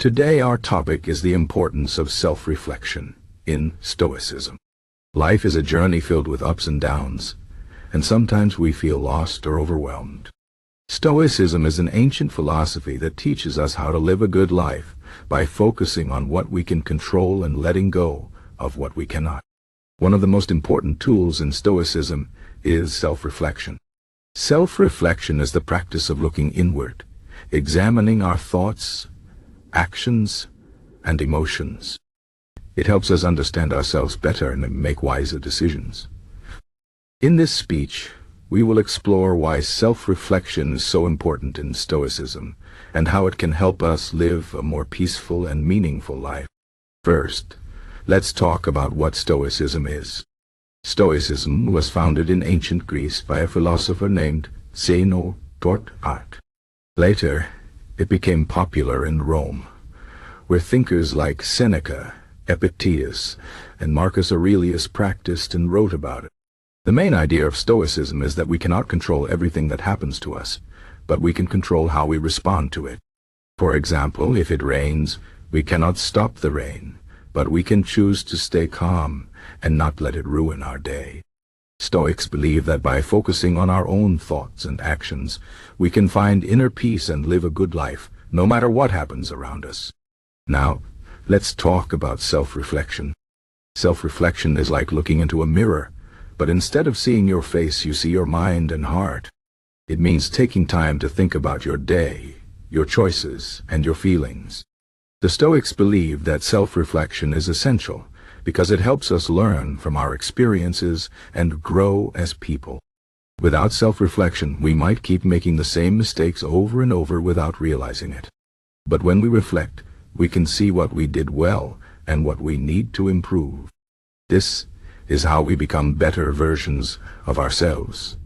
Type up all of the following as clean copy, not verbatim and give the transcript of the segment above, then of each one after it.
Today our topic is the importance of self-reflection in Stoicism. Life is a journey filled with ups and downs, and sometimes we feel lost or overwhelmed. Stoicism is an ancient philosophy that teaches us how to live a good life by focusing on what we can control and letting go of what we cannot. One of the most important tools in Stoicism is self-reflection. Self-reflection is the practice of looking inward, examining our thoughts, actions, and emotions. It helps us understand ourselves better and make wiser decisions. In this speech, we will explore why self-reflection is so important in Stoicism and how it can help us live a more peaceful and meaningful life. First, let's talk about what Stoicism is. Stoicism was founded in ancient Greece by a philosopher named Seneca. Later, it became popular in Rome, where thinkers like Seneca, Epictetus, and Marcus Aurelius practiced and wrote about it. The main idea of Stoicism is that we cannot control everything that happens to us, but we can control how we respond to it. For example, if it rains, we cannot stop the rain, but we can choose to stay calm and not let it ruin our day. Stoics believe that by focusing on our own thoughts and actions, we can find inner peace and live a good life, no matter what happens around us. Now, let's talk about self-reflection. Self-reflection is like looking into a mirror, but instead of seeing your face, you see your mind and heart. It means taking time to think about your day, your choices, and your feelings. The Stoics believe that self-reflection is essential because it helps us learn from our experiences and grow as people. Without self-reflection, we might keep making the same mistakes over and over without realizing it. But when we reflect, we can see what we did well and what we need to improve. This is how we become better versions of ourselves.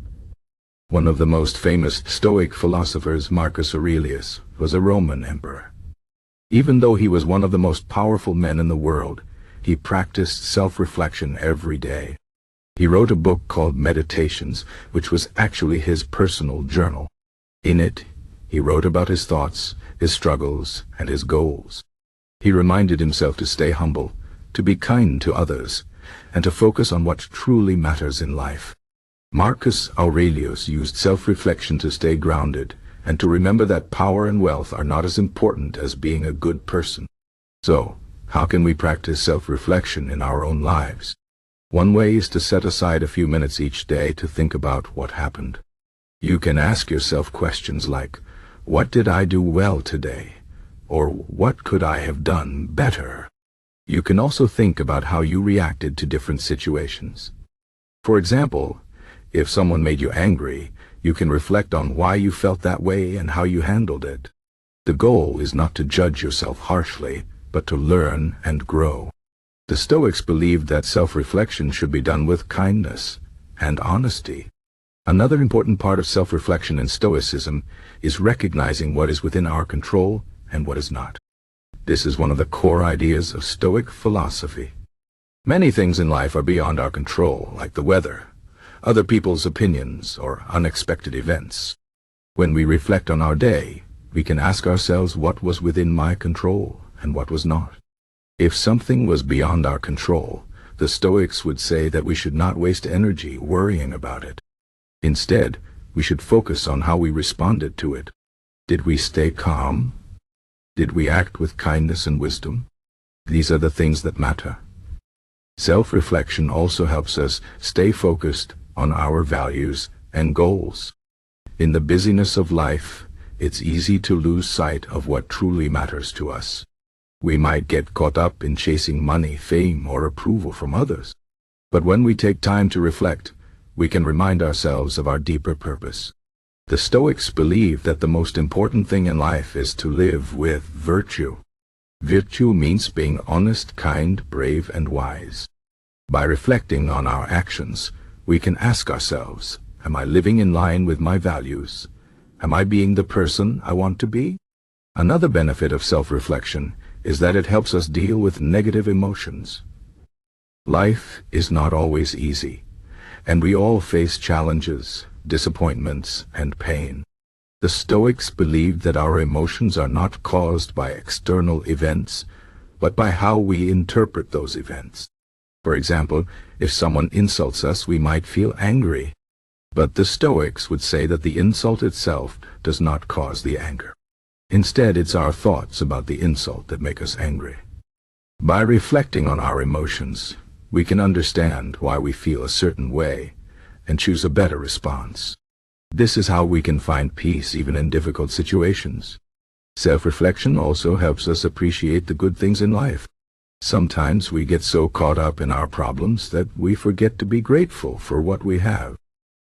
One of the most famous Stoic philosophers, Marcus Aurelius, was a Roman emperor. Even though he was one of the most powerful men in the world, he practiced self-reflection every day. He wrote a book called Meditations, which was actually his personal journal. In it, he wrote about his thoughts, his struggles, and his goals. He reminded himself to stay humble, to be kind to others, and to focus on what truly matters in life. Marcus Aurelius used self-reflection to stay grounded and to remember that power and wealth are not as important as being a good person. So, how can we practice self-reflection in our own lives? One way is to set aside a few minutes each day to think about what happened. You can ask yourself questions like, what did I do well today? Or what could I have done better? You can also think about how you reacted to different situations. For example, if someone made you angry, you can reflect on why you felt that way and how you handled it. The goal is not to judge yourself harshly, but to learn and grow. The Stoics believed that self-reflection should be done with kindness and honesty. Another important part of self-reflection in Stoicism is recognizing what is within our control and what is not. This is one of the core ideas of Stoic philosophy. Many things in life are beyond our control, like the weather, other people's opinions, or unexpected events. When we reflect on our day, we can ask ourselves what was within my control and what was not. If something was beyond our control, the Stoics would say that we should not waste energy worrying about it. Instead, we should focus on how we responded to it. Did we stay calm? Did we act with kindness and wisdom? These are the things that matter. Self-reflection also helps us stay focused on our values and goals. In the busyness of life, it's easy to lose sight of what truly matters to us. We might get caught up in chasing money, fame, or approval from others. But when we take time to reflect, we can remind ourselves of our deeper purpose. The Stoics believe that the most important thing in life is to live with virtue. Virtue means being honest, kind, brave, and wise. By reflecting on our actions, we can ask ourselves, am I living in line with my values? Am I being the person I want to be? Another benefit of self-reflection is that it helps us deal with negative emotions. Life is not always easy, and we all face challenges, disappointments, and pain. The Stoics believed that our emotions are not caused by external events, but by how we interpret those events. For example, if someone insults us, we might feel angry. But the Stoics would say that the insult itself does not cause the anger. Instead, it's our thoughts about the insult that make us angry. By reflecting on our emotions, we can understand why we feel a certain way and choose a better response. This is how we can find peace even in difficult situations. Self-reflection also helps us appreciate the good things in life. Sometimes we get so caught up in our problems that we forget to be grateful for what we have.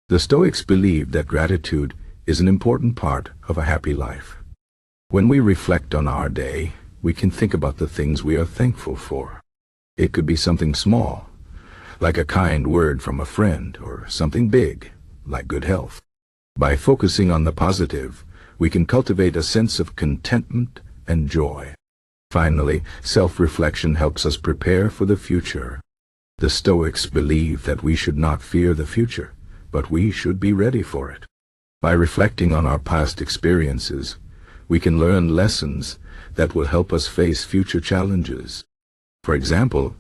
The Stoics believed that gratitude is an important part of a happy life. When we reflect on our day, we can think about the things we are thankful for. It could be something small, like a kind word from a friend, or something big, like good health. By focusing on the positive, we can cultivate a sense of contentment and joy. Finally, self-reflection helps us prepare for the future. The Stoics believe that we should not fear the future, but we should be ready for it. By reflecting on our past experiences, we can learn lessons that will help us face future challenges. For example,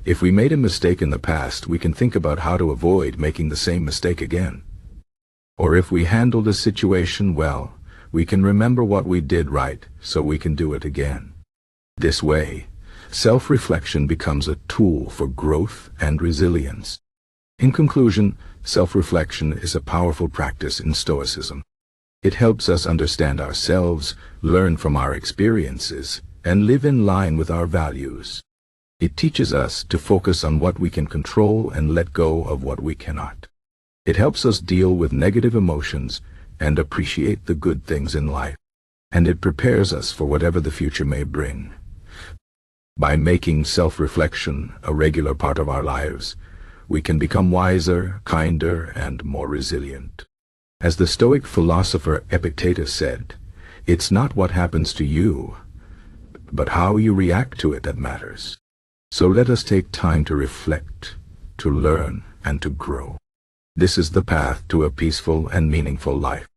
if we made a mistake in the past, we can think about how to avoid making the same mistake again. Or if we handled a situation well, we can remember what we did right so we can do it again. This way, self-reflection becomes a tool for growth and resilience. In conclusion, self-reflection is a powerful practice in Stoicism. It helps us understand ourselves, learn from our experiences, and live in line with our values. It teaches us to focus on what we can control and let go of what we cannot. It helps us deal with negative emotions and appreciate the good things in life. And it prepares us for whatever the future may bring. By making self-reflection a regular part of our lives, we can become wiser, kinder, and more resilient. As the Stoic philosopher Epictetus said, "It's not what happens to you, but how you react to it that matters." So let us take time to reflect, to learn, and to grow. This is the path to a peaceful and meaningful life.